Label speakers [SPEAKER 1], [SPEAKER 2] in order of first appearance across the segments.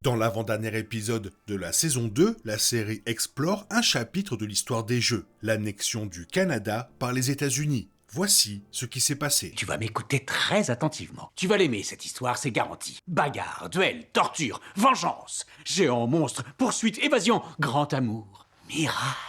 [SPEAKER 1] Dans l'avant-dernier épisode de la saison 2, la série explore un chapitre de l'histoire des jeux, l'annexion du Canada par les États-Unis. Voici ce qui s'est passé.
[SPEAKER 2] Tu vas m'écouter très attentivement. Tu vas l'aimer, cette histoire, c'est garanti. Bagarre, duel, torture, vengeance, géant, monstre, poursuite, évasion, grand amour, miracle.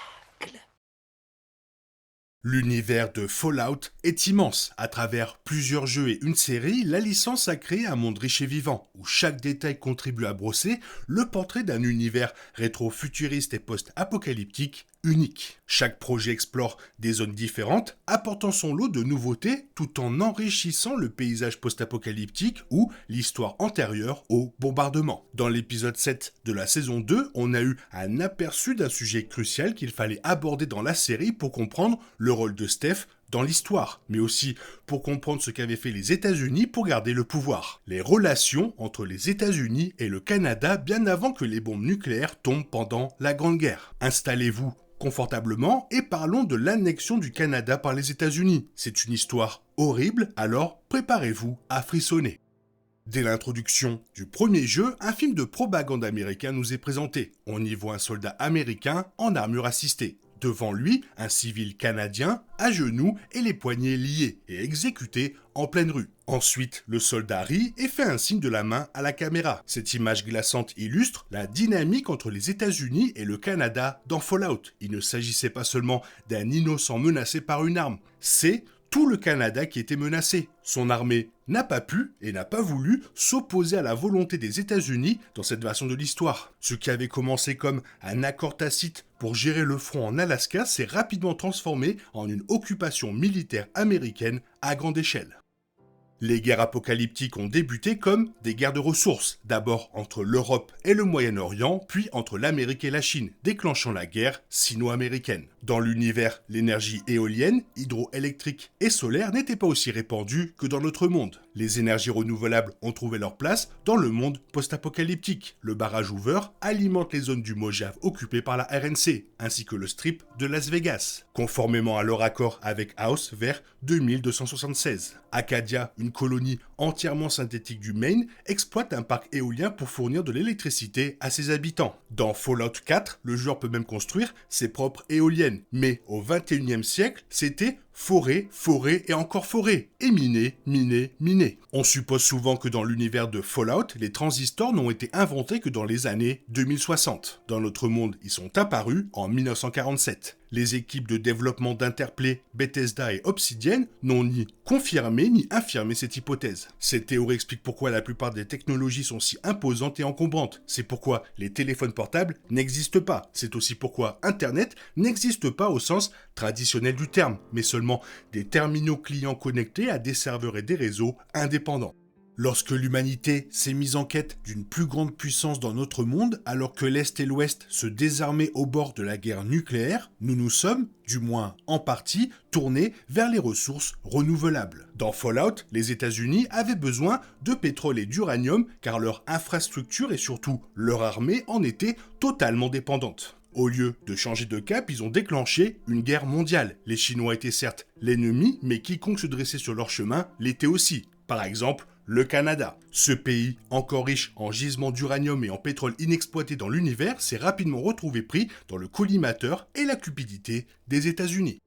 [SPEAKER 1] L'univers de Fallout est immense. À travers plusieurs jeux et une série, la licence a créé un monde riche et vivant, où chaque détail contribue à brosser le portrait d'un univers rétro-futuriste et post-apocalyptique unique. Chaque projet explore des zones différentes, apportant son lot de nouveautés tout en enrichissant le paysage post-apocalyptique ou l'histoire antérieure au bombardement. Dans l'épisode 7 de la saison 2, on a eu un aperçu d'un sujet crucial qu'il fallait aborder dans la série pour comprendre le rôle de Steph dans l'histoire, mais aussi pour comprendre ce qu'avaient fait les États-Unis pour garder le pouvoir. Les relations entre les États-Unis et le Canada bien avant que les bombes nucléaires tombent pendant la Grande Guerre. Installez-vous confortablement et parlons de l'annexion du Canada par les États-Unis. C'est une histoire horrible, alors préparez-vous à frissonner. Dès l'introduction du premier jeu, un film de propagande américain nous est présenté. On y voit un soldat américain en armure assistée. Devant lui, un civil canadien, à genoux et les poignets liés et exécuté en pleine rue. Ensuite, le soldat rit et fait un signe de la main à la caméra. Cette image glaçante illustre la dynamique entre les États-Unis et le Canada dans Fallout. Il ne s'agissait pas seulement d'un innocent menacé par une arme, c'est tout le Canada qui était menacé. Son armée n'a pas pu et n'a pas voulu s'opposer à la volonté des États-Unis dans cette version de l'histoire. Ce qui avait commencé comme un accord tacite pour gérer le front en Alaska s'est rapidement transformé en une occupation militaire américaine à grande échelle. Les guerres apocalyptiques ont débuté comme des guerres de ressources, d'abord entre l'Europe et le Moyen-Orient, puis entre l'Amérique et la Chine, déclenchant la guerre sino-américaine. Dans l'univers, l'énergie éolienne, hydroélectrique et solaire n'était pas aussi répandue que dans notre monde. Les énergies renouvelables ont trouvé leur place dans le monde post-apocalyptique. Le barrage Hoover alimente les zones du Mojave occupées par la RNC, ainsi que le strip de Las Vegas, conformément à leur accord avec House vers 2276. Acadia, une colonie entièrement synthétique du Maine, exploite un parc éolien pour fournir de l'électricité à ses habitants. Dans Fallout 4, le joueur peut même construire ses propres éoliennes. Mais au 21e siècle, c'était forêt, forêt et encore forêt, et miner, miner, miner. On suppose souvent que dans l'univers de Fallout, les transistors n'ont été inventés que dans les années 2060. Dans notre monde, ils sont apparus en 1947. Les équipes de développement d'Interplay, Bethesda et Obsidian n'ont ni confirmé ni infirmé cette hypothèse. Cette théorie explique pourquoi la plupart des technologies sont si imposantes et encombrantes. C'est pourquoi les téléphones portables n'existent pas. C'est aussi pourquoi Internet n'existe pas au sens traditionnel du terme, mais seulement des terminaux clients connectés à des serveurs et des réseaux indépendants. Lorsque l'humanité s'est mise en quête d'une plus grande puissance dans notre monde, alors que l'Est et l'Ouest se désarmaient au bord de la guerre nucléaire, nous nous sommes, du moins en partie, tournés vers les ressources renouvelables. Dans Fallout, les États-Unis avaient besoin de pétrole et d'uranium car leur infrastructure et surtout leur armée en étaient totalement dépendantes. Au lieu de changer de cap, ils ont déclenché une guerre mondiale. Les Chinois étaient certes l'ennemi, mais quiconque se dressait sur leur chemin l'était aussi. Par exemple, le Canada. Ce pays, encore riche en gisements d'uranium et en pétrole inexploité dans l'univers, s'est rapidement retrouvé pris dans le collimateur et la cupidité des États-Unis.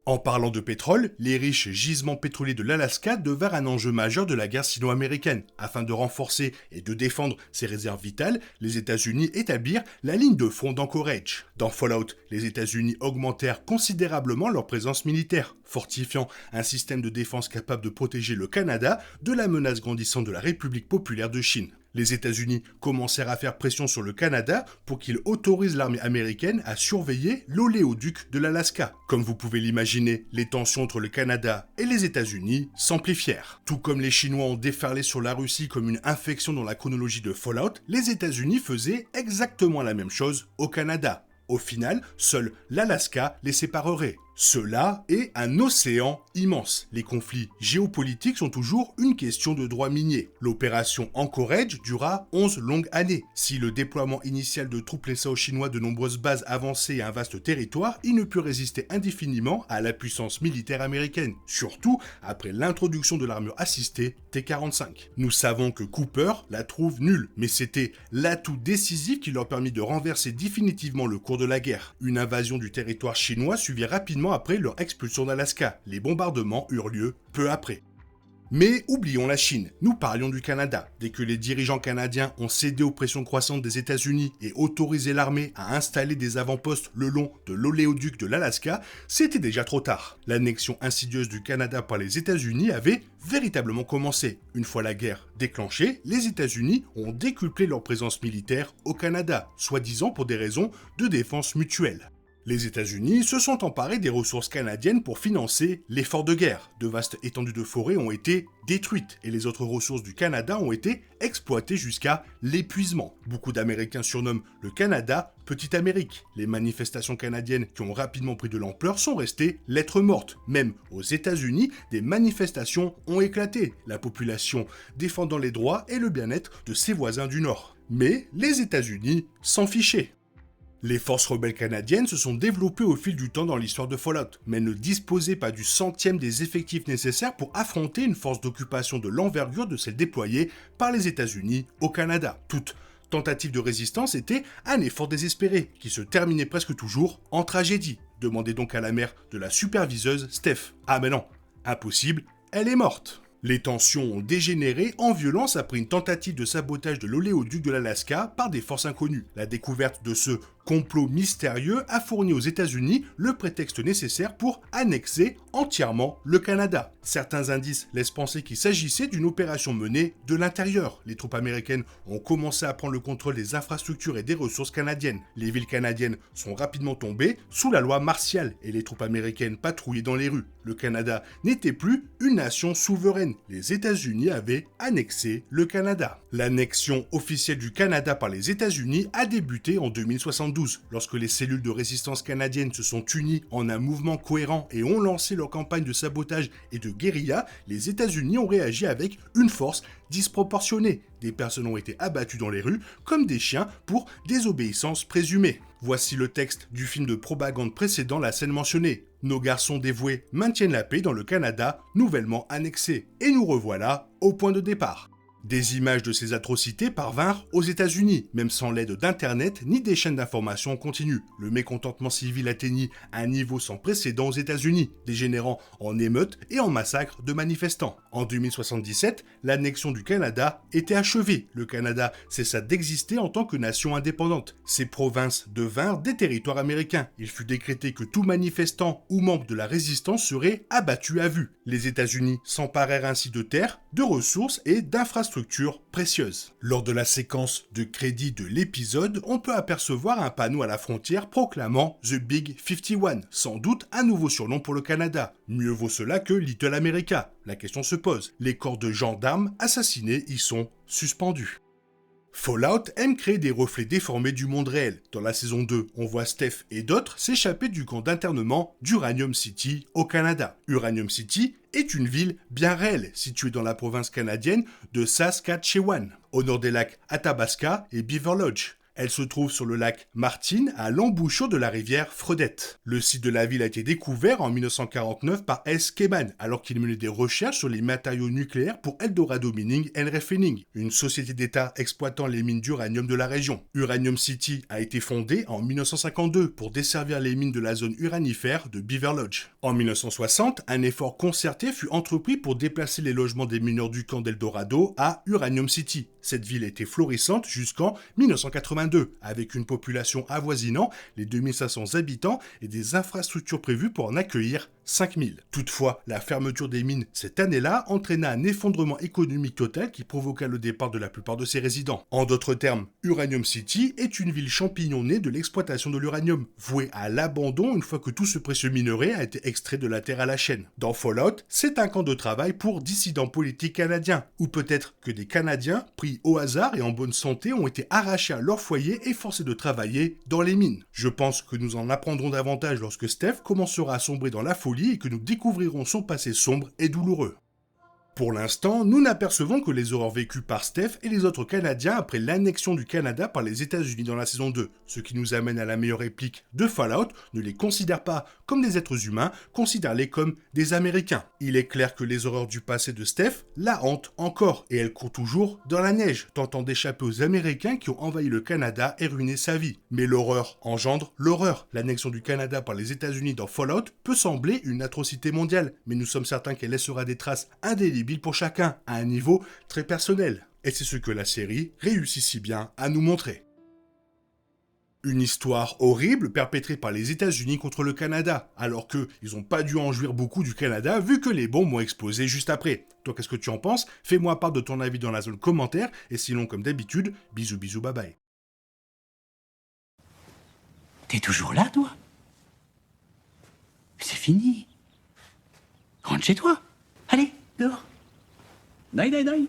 [SPEAKER 1] En parlant de pétrole, les riches gisements pétroliers de l'Alaska devinrent un enjeu majeur de la guerre sino-américaine. Afin de renforcer et de défendre ces réserves vitales, les États-Unis établirent la ligne de front d'Anchorage. Dans Fallout, les États-Unis augmentèrent considérablement leur présence militaire, fortifiant un système de défense capable de protéger le Canada de la menace grandissante de la République populaire de Chine. Les États-Unis commencèrent à faire pression sur le Canada pour qu'il autorise l'armée américaine à surveiller l'oléoduc de l'Alaska. Comme vous pouvez l'imaginer, les tensions entre le Canada et les États-Unis s'amplifièrent. Tout comme les Chinois ont déferlé sur la Russie comme une infection dans la chronologie de Fallout, les États-Unis faisaient exactement la même chose au Canada. Au final, seul l'Alaska les séparerait. Cela est un océan immense. Les conflits géopolitiques sont toujours une question de droit minier. L'opération Anchorage dura 11 longues années. Si le déploiement initial de troupes laissa aux Chinois de nombreuses bases avancées et un vaste territoire, il ne put résister indéfiniment à la puissance militaire américaine, surtout après l'introduction de l'armure assistée T-45. Nous savons que Cooper la trouve nulle, mais c'était l'atout décisif qui leur permit de renverser définitivement le cours de la guerre. Une invasion du territoire chinois suivit rapidement après leur expulsion d'Alaska. Les bombardements eurent lieu peu après. Mais oublions la Chine, nous parlions du Canada. Dès que les dirigeants canadiens ont cédé aux pressions croissantes des États-Unis et autorisé l'armée à installer des avant-postes le long de l'oléoduc de l'Alaska, c'était déjà trop tard. L'annexion insidieuse du Canada par les États-Unis avait véritablement commencé. Une fois la guerre déclenchée, les États-Unis ont décuplé leur présence militaire au Canada, soi-disant pour des raisons de défense mutuelle. Les États-Unis se sont emparés des ressources canadiennes pour financer l'effort de guerre. De vastes étendues de forêt ont été détruites et les autres ressources du Canada ont été exploitées jusqu'à l'épuisement. Beaucoup d'Américains surnomment le Canada Petite Amérique. Les manifestations canadiennes qui ont rapidement pris de l'ampleur sont restées lettres mortes. Même aux États-Unis, des manifestations ont éclaté, la population défendant les droits et le bien-être de ses voisins du Nord. Mais les États-Unis s'en fichaient. Les forces rebelles canadiennes se sont développées au fil du temps dans l'histoire de Fallout, mais ne disposaient pas du centième des effectifs nécessaires pour affronter une force d'occupation de l'envergure de celle déployée par les États-Unis au Canada. Toute tentative de résistance était un effort désespéré, qui se terminait presque toujours en tragédie. Demandez donc à la mère de la superviseuse Steph. Ah mais non, impossible, elle est morte. Les tensions ont dégénéré en violence après une tentative de sabotage de l'oléoduc de l'Alaska par des forces inconnues. La découverte de ce complot mystérieux a fourni aux États-Unis le prétexte nécessaire pour annexer entièrement le Canada. Certains indices laissent penser qu'il s'agissait d'une opération menée de l'intérieur. Les troupes américaines ont commencé à prendre le contrôle des infrastructures et des ressources canadiennes. Les villes canadiennes sont rapidement tombées sous la loi martiale et les troupes américaines patrouillaient dans les rues. Le Canada n'était plus une nation souveraine. Les États-Unis avaient annexé le Canada. L'annexion officielle du Canada par les États-Unis a débuté en 2072. Lorsque les cellules de résistance canadiennes se sont unies en un mouvement cohérent et ont lancé leur campagne de sabotage et de guérilla, les États-Unis ont réagi avec une force disproportionnée. Des personnes ont été abattues dans les rues comme des chiens pour désobéissance présumée. Voici le texte du film de propagande précédant la scène mentionnée. Nos garçons dévoués maintiennent la paix dans le Canada, nouvellement annexé. Et nous revoilà au point de départ. Des images de ces atrocités parvinrent aux États-Unis, même sans l'aide d'Internet ni des chaînes d'information en continu. Le mécontentement civil atteignit un niveau sans précédent aux États-Unis, dégénérant en émeutes et en massacres de manifestants. En 2077, l'annexion du Canada était achevée. Le Canada cessa d'exister en tant que nation indépendante. Ses provinces devinrent des territoires américains. Il fut décrété que tout manifestant ou membre de la résistance serait abattu à vue. Les États-Unis s'emparèrent ainsi de terres, de ressources et d'infrastructures précieuses. Lors de la séquence de crédit de l'épisode, on peut apercevoir un panneau à la frontière proclamant The Big 51, sans doute un nouveau surnom pour le Canada. Mieux vaut cela que Little America. La question se pose. Les corps de gendarmes assassinés y sont suspendus. Fallout aime créer des reflets déformés du monde réel. Dans la saison 2, on voit Steph et d'autres s'échapper du camp d'internement d'Uranium City au Canada. Uranium City est une ville bien réelle, située dans la province canadienne de Saskatchewan, au nord des lacs Athabasca et Beaver Lodge. Elle se trouve sur le lac Martin, à l'embouchure de la rivière Fredette. Le site de la ville a été découvert en 1949 par S. Keban, alors qu'il menait des recherches sur les matériaux nucléaires pour Eldorado Mining and Refining, une société d'État exploitant les mines d'uranium de la région. Uranium City a été fondée en 1952 pour desservir les mines de la zone uranifère de Beaver Lodge. En 1960, un effort concerté fut entrepris pour déplacer les logements des mineurs du camp d'Eldorado à Uranium City. Cette ville était florissante jusqu'en 1982, avec une population avoisinant les 2500 habitants et des infrastructures prévues pour en accueillir 5000. Toutefois, la fermeture des mines cette année-là entraîna un effondrement économique total qui provoqua le départ de la plupart de ses résidents. En d'autres termes, Uranium City est une ville champignonnée de l'exploitation de l'uranium, vouée à l'abandon une fois que tout ce précieux minerai a été extrait de la terre à la chaîne. Dans Fallout, c'est un camp de travail pour dissidents politiques canadiens, ou peut-être que des Canadiens, pris au hasard et en bonne santé, ont été arrachés à leur foyer est forcé de travailler dans les mines. Je pense que nous en apprendrons davantage lorsque Steph commencera à sombrer dans la folie et que nous découvrirons son passé sombre et douloureux. Pour l'instant, nous n'apercevons que les horreurs vécues par Steph et les autres Canadiens après l'annexion du Canada par les États-Unis dans la saison 2, ce qui nous amène à la meilleure réplique de Fallout: ne les considère pas comme des êtres humains, considère-les comme des Américains. Il est clair que les horreurs du passé de Steph la hantent encore, et elle court toujours dans la neige, tentant d'échapper aux Américains qui ont envahi le Canada et ruiné sa vie. Mais l'horreur engendre l'horreur. L'annexion du Canada par les États-Unis dans Fallout peut sembler une atrocité mondiale, mais nous sommes certains qu'elle laissera des traces indélébiles pour chacun, à un niveau très personnel. Et c'est ce que la série réussit si bien à nous montrer. Une histoire horrible perpétrée par les États-Unis contre le Canada, alors qu'ils n'ont pas dû en jouir beaucoup du Canada vu que les bombes ont explosé juste après. Toi, qu'est-ce que tu en penses? Fais-moi part de ton avis dans la zone commentaire, et sinon, comme d'habitude, bisous bisous, bye bye.
[SPEAKER 2] T'es toujours là, toi? C'est fini. Rentre chez toi. Allez, dehors. Dai, dai, dai.